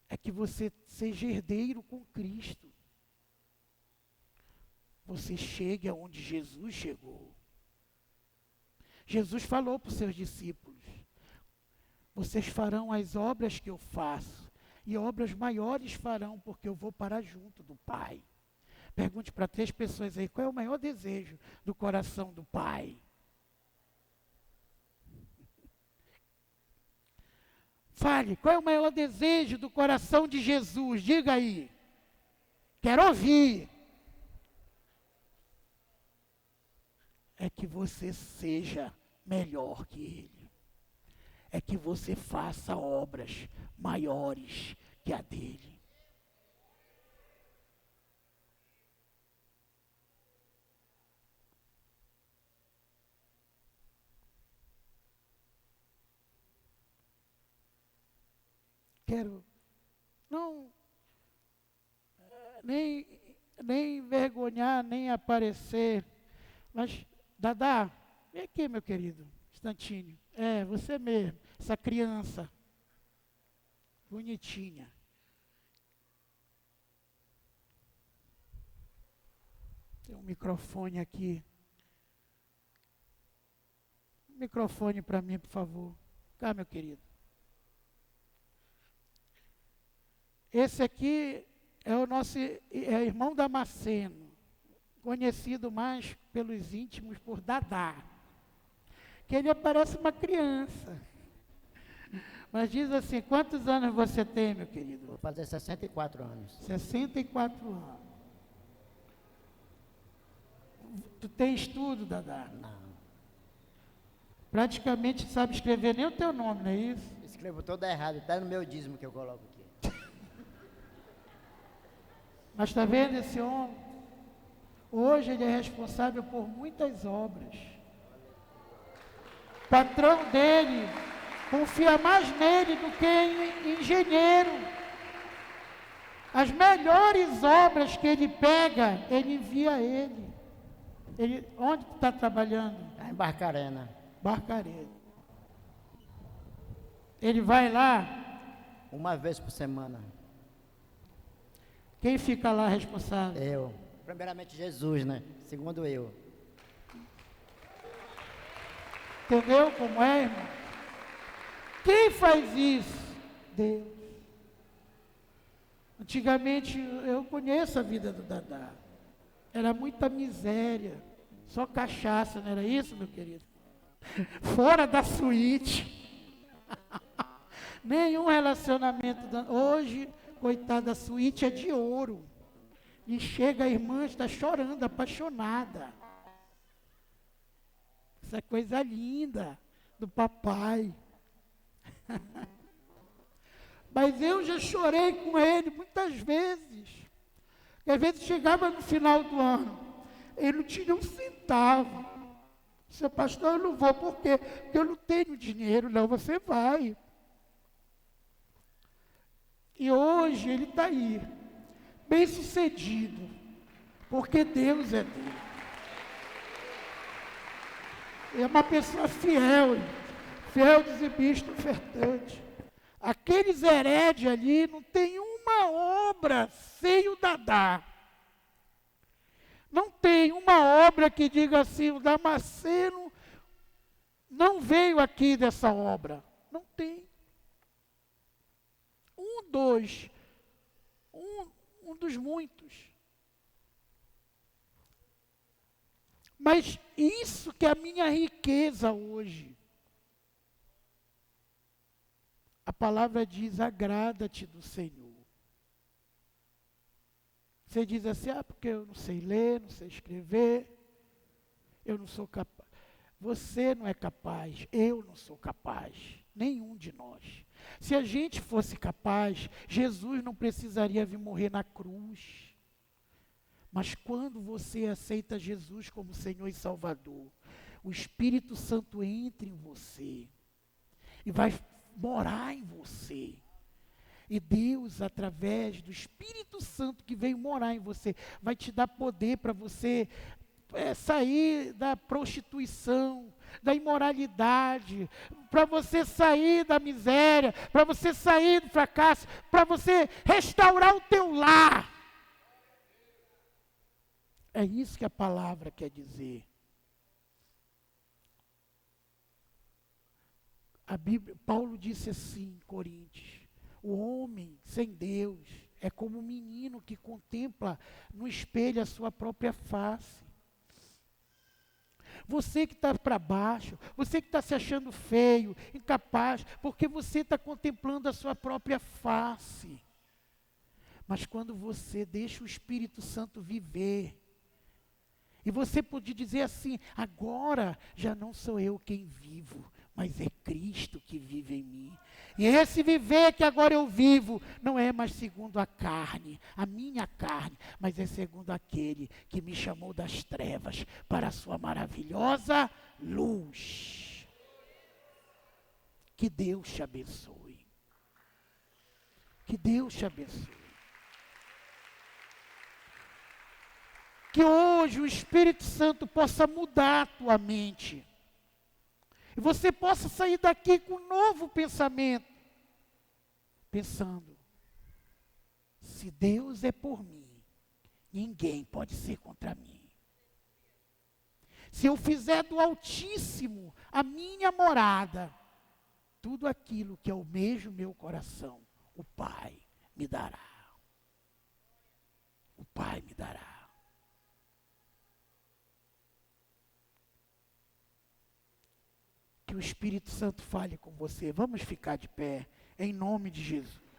É que você seja herdeiro com Cristo. Você chegue aonde Jesus chegou. Jesus falou para os seus discípulos, vocês farão as obras que eu faço, e obras maiores farão, porque eu vou para junto do Pai. Pergunte para 3 pessoas aí, qual é o maior desejo do coração do Pai? Fale, qual é o maior desejo do coração de Jesus? Diga aí. Quero ouvir. É que você seja melhor que Ele. é que você faça obras maiores que a dele. Quero não nem envergonhar, nem aparecer, mas Dadá, vem aqui, meu querido, instantinho. Você mesmo, essa criança bonitinha. Tem um microfone aqui. Um microfone para mim, por favor. Cá, meu querido. Esse aqui é o nosso irmão Damasceno, conhecido mais pelos íntimos por Dadá. Que ele parece uma criança. Mas diz assim, quantos anos você tem, meu querido? Vou fazer 64 anos. 64 anos. Tu tem estudo, Dadá? Não. Praticamente sabe escrever nem o teu nome, não é isso? Escrevo todo errado, está no meu dízimo que eu coloco aqui. Mas está vendo esse homem? Hoje ele é responsável por muitas obras. O patrão dele confia mais nele do que em engenheiro. As melhores obras que ele pega, ele envia a ele. Onde tu está trabalhando? Em Barcarena. Barcarena. Ele vai lá. Uma vez por semana. Quem fica lá responsável? Eu. Primeiramente Jesus, né? Segundo eu. Entendeu como é, irmão? Quem faz isso? Deus. Antigamente, eu conheço a vida do Dadá. Era muita miséria. Só cachaça, não era isso, meu querido? Fora da suíte. Nenhum relacionamento. Hoje, coitada, a suíte é de ouro. E chega a irmã, está chorando, apaixonada. Essa é coisa linda do papai. Mas eu já chorei com ele muitas vezes. Porque às vezes chegava no final do ano, ele não tinha um centavo. Seu pastor, eu não vou, por quê? Porque eu não tenho dinheiro. Não, você vai. E hoje ele está aí, bem sucedido, porque Deus é dele. É uma pessoa fiel, dizimista, ofertante. Aqueles heredes ali não tem uma obra sem o Dadá. Não tem uma obra que diga assim, o Damasceno não veio aqui dessa obra. Não tem. Um dos muitos. Mas isso que é a minha riqueza hoje. A palavra diz, agrada-te do Senhor. Você diz assim, porque eu não sei ler, não sei escrever, eu não sou capaz. Você não é capaz, eu não sou capaz, nenhum de nós. Se a gente fosse capaz, Jesus não precisaria vir morrer na cruz. Mas quando você aceita Jesus como Senhor e Salvador, o Espírito Santo entra em você e vai morar em você. E Deus, através do Espírito Santo que veio morar em você, vai te dar poder para você sair da prostituição, da imoralidade, para você sair da miséria, para você sair do fracasso, para você restaurar o teu lar. É isso que a palavra quer dizer. A Bíblia, Paulo disse assim em Coríntios, o homem sem Deus é como um menino que contempla no espelho a sua própria face. Você que está para baixo, você que está se achando feio, incapaz, porque você está contemplando a sua própria face. Mas quando você deixa o Espírito Santo viver, e você pode dizer assim, agora já não sou eu quem vivo, mas é Cristo que vive em mim. E esse viver que agora eu vivo, não é mais segundo a carne, a minha carne, mas é segundo aquele que me chamou das trevas para a sua maravilhosa luz. Que Deus te abençoe. Que Deus te abençoe. Que hoje o Espírito Santo possa mudar a tua mente. E você possa sair daqui com um novo pensamento. Pensando, se Deus é por mim, ninguém pode ser contra mim. Se eu fizer do Altíssimo a minha morada, tudo aquilo que almeja o meu coração, o Pai me dará. O Pai me dará. Que o Espírito Santo fale com você. Vamos ficar de pé, em nome de Jesus.